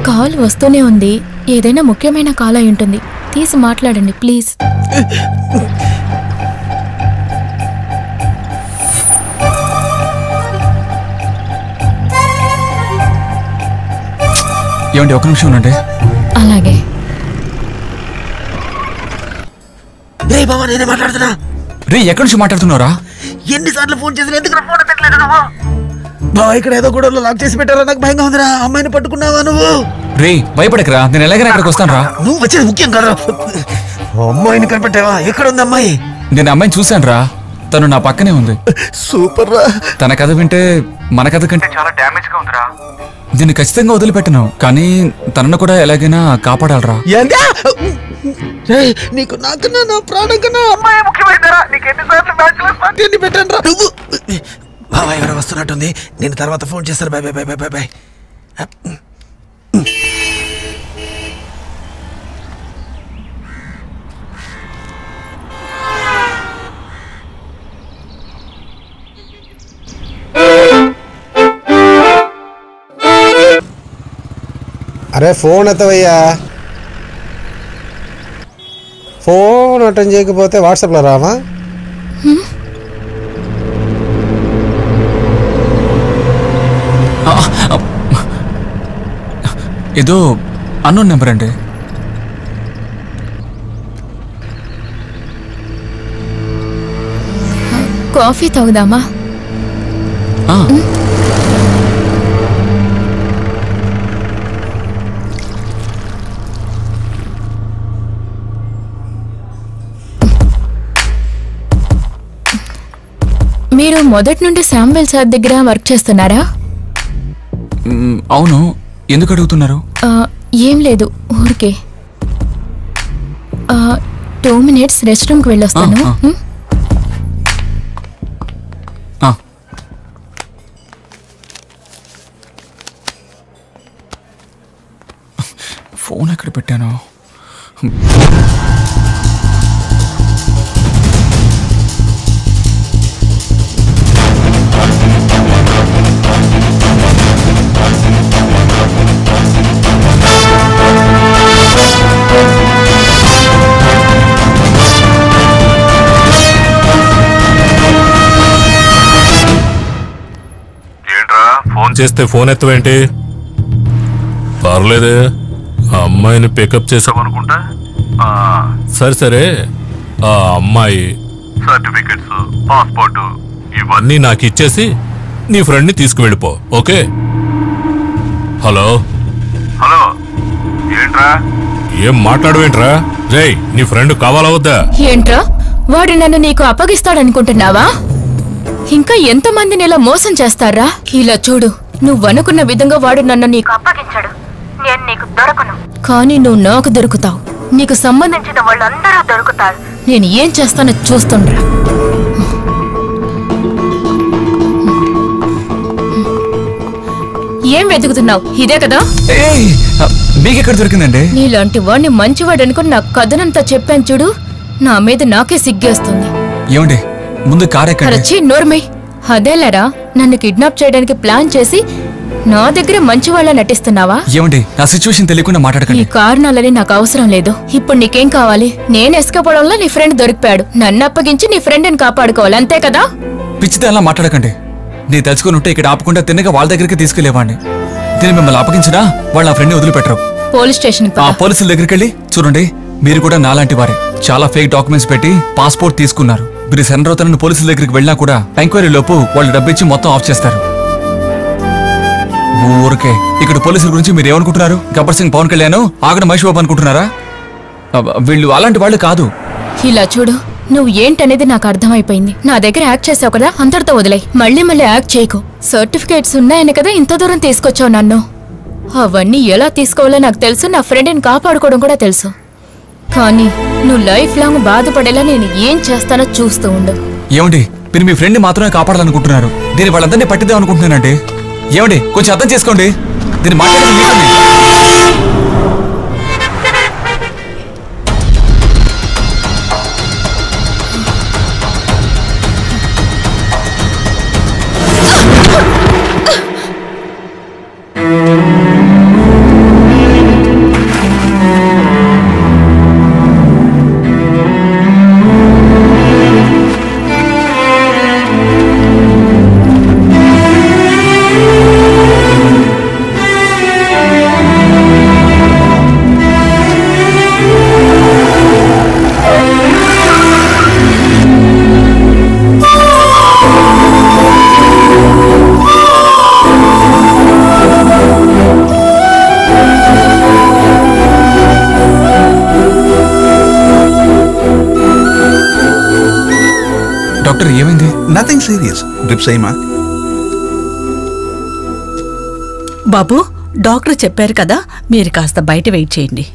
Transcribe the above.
Call వస్తూనే ఉంది. ఏదైనా ముఖ్యమైన కాల్ అయి ఉంటుంది. తీసి మాట్లాడండి ప్లీజ్. ఏమండి ఒక నిమిషం ఉండండి. అలాగే. రే బాబా నేనే మాట్లాడుతున్నా. రే ఎక్కడి నుంచి మాట్లాడుతున్నారా? ఎన్నిసార్లు ఫోన్ చేసిన ఎందుకు ఫోన్ ఎత్తట్లేదు నువ్వు? బావ ఇక్కడ ఏదో గొడవలో లాక్ చేసి పెట్టారా? నాకు భయంగా ఉందిరా. అమ్మాయిని పట్టుకున్నావా నువ్వు? రే భయపడకరా, నేను ఎలాగైనా అక్కడికి వస్తాను రా. నువ్వు వచ్చేది ముఖ్యం కదా. అమ్మాయిని కనిపెట్టావా? ఎక్కడ ఉంది అమ్మాయి? నేను అమ్మాయిని చూశాను రా, తను నా పక్కనే ఉంది. సూపర్ రా. తన కథ వింటే మన కథ కంటే చాలా డ్యామేజ్ గా ఉందిరా. దీన్ని ఖచ్చితంగా వదిలిపెట్టను, కానీ తనను కూడా ఎలాగైనా కాపాడాలరా. నీకు నాకన్నా నా ప్రాణం కన్నా అమ్మాయి ముఖ్యమైనరా? నీకు ఎన్నిసార్లు మ్యాచ్లో పార్టీ పెట్టాను రా. నువ్వు బాబా ఎవరో వస్తున్నట్టుంది, నేను తర్వాత ఫోన్ చేస్తాను. Bye bye bye bye bye. అరే ఫోన్ ఎత్తవయ్యా. ఫోన్ అటెండ్ చేయకపోతే వాట్సాప్లో రావా? ఏదో అన్నోన్ నెంబర్ అండి. కాఫీ తాగుదామా? మీరు మొదటి నుండి శామ్వెల్ సార్ దగ్గర వర్క్ చేస్తున్నారా? అవును, ఎందుకు అడుగుతున్నారు? ఏం లేదు, ఊరికే. 2 minutes రెస్ట్ రూమ్కి వెళ్ళొస్తాను. ఫోన్ ఎక్కడ పెట్టాను? ఫోన్ చేస్తే ఫోన్ ఎత్తవేంటి? పర్లేదే, అమ్మాయిని పికప్ చేసావనుకుంటా. సరే సరే, ఆ అమ్మాయి సర్టిఫికెట్స్, పాస్పోర్ట్ ఇవన్నీ నాకు ఇచ్చేసి నీ ఫ్రెండ్ని తీసుకువెళ్ళిపో. ఓకే? హలో హలో, ఏంట్రా? ఏం మాట్లాడవేంట్రా? రేయ్, నీ ఫ్రెండ్ కావాలా వద్దా? ఏంట్రా, వాడు నన్ను నీకు అప్పగిస్తాడనుకుంటున్నావా? ఇంకా ఎంతమందిని ఇలా మోసం చేస్తారా? ఇలా చూడు, నువ్వనుకున్న విధంగా వాడు నన్ను నీకు అప్పగించాడు. నేను నీకు దొరకను, కానీ నువ్వు నాకు దొరుకుతావు. నీకు సంబంధించిన వాళ్ళందరూ దొరుకుతారు. నేను ఏం చేస్తానో చూస్తుండ్రా. ఏం వెతుకుతున్నావు? ఇదే కదా? మీకెక్కడ దొరికిందండి? నీలాంటి వాడిని మంచివాడు అనుకుని నా కథనంతా చెప్పాను చూడు, నా మీద నాకే సిగ్గేస్తుంది. ఏమండి, ముందు కారెచ్చి నోర్మై. అదేలేరా, నన్ను కిడ్నాప్ చేయడానికి ప్లాన్ చేసి నా దగ్గర మంచి వాళ్ళ నటిస్తున్నావా? ఏమండి, నా సిచ్యువేషన్ తెలియకుండా మాట్లాడకండి. నీ కారణాలని నాకు అవసరం లేదు. ఇప్పుడు నీకేం కావాలి? నేను ఎస్కపోవడంలో నీ ఫ్రెండ్ దొరికిపోయాడు. నన్ను అప్పగించి నీ ఫ్రెండ్ని కాపాడుకోవాలి, అంతే కదా? పిచ్చితే అలా మాట్లాడకండి. నేను తెలుసుకుని ఉంటే ఇక్కడ ఆపకుండా తిన్నగా వాళ్ళ దగ్గరికి తీసుకెళ్లేవాడిని. దీన్ని మిమ్మల్ని అప్పగించినా వాళ్ళు నా ఫ్రెండ్ని వదిలిపెట్టరు. పోలీస్ స్టేషన్ పోలీసుల దగ్గరికి వెళ్ళి చూడండి, మీరు కూడా నాలాంటి వారే. చాలా ఫేక్ డాక్యుమెంట్స్ పెట్టి పాస్పోర్ట్ తీసుకున్నారు. మీరు సెంటర్ పోలీసుల దగ్గరికి వెళ్ళినా కూడా ఎంక్వైరీ లోపు వాళ్ళు డబ్బిచ్చి మొత్తం ఆఫ్ చేస్తారు. ఊరికే ఇక్కడ పోలీసుల గురించి మీరు ఏమనుకుంటున్నారు? గబ్బర్ సింగ్, పవన్ కళ్యాణ్, ఆగడ మహేష్ బాబు అనుకుంటున్నారా? వీళ్ళు అలాంటి వాళ్ళు కాదు. ఇలా చూడు, నువ్వు ఏంటనేది నాకు అర్థమైపోయింది. నా దగ్గర యాక్ట్ చేసావు కదా, అంతటితో వదిలేయ్. మళ్ళీ మళ్ళీ యాక్ట్ చేయకు. సర్టిఫికేట్స్ ఉన్నాయని కదా ఇంత దూరం తీసుకొచ్చావు నన్ను. అవన్నీ ఎలా తీసుకోవాలో నాకు తెలుసు. నా ఫ్రెండ్ని కాపాడుకోవడం కూడా తెలుసు. కానీ నువ్వు లైఫ్ లాంగ్ బాధపడేలా నేను ఏం చేస్తానో చూస్తూ ఉండు. ఏమండి మీరు మీ ఫ్రెండ్ని మాత్రమే కాపాడాలనుకుంటున్నారు, దీని వాళ్ళందరినీ పట్టిద్దాం అనుకుంటున్నానండి. ఏమండి కొంచెం అర్థం చేసుకోండి, దీన్ని మాట్లాడేది మీతోనే. డాక్టర్ ఏమైంది? Nothing serious. డ్రిప్స్ అయ్యమా? బాబు డాక్టర్ చెప్పారు కదా, మీరు కాస్త బయట వెయిట్ చేయండి.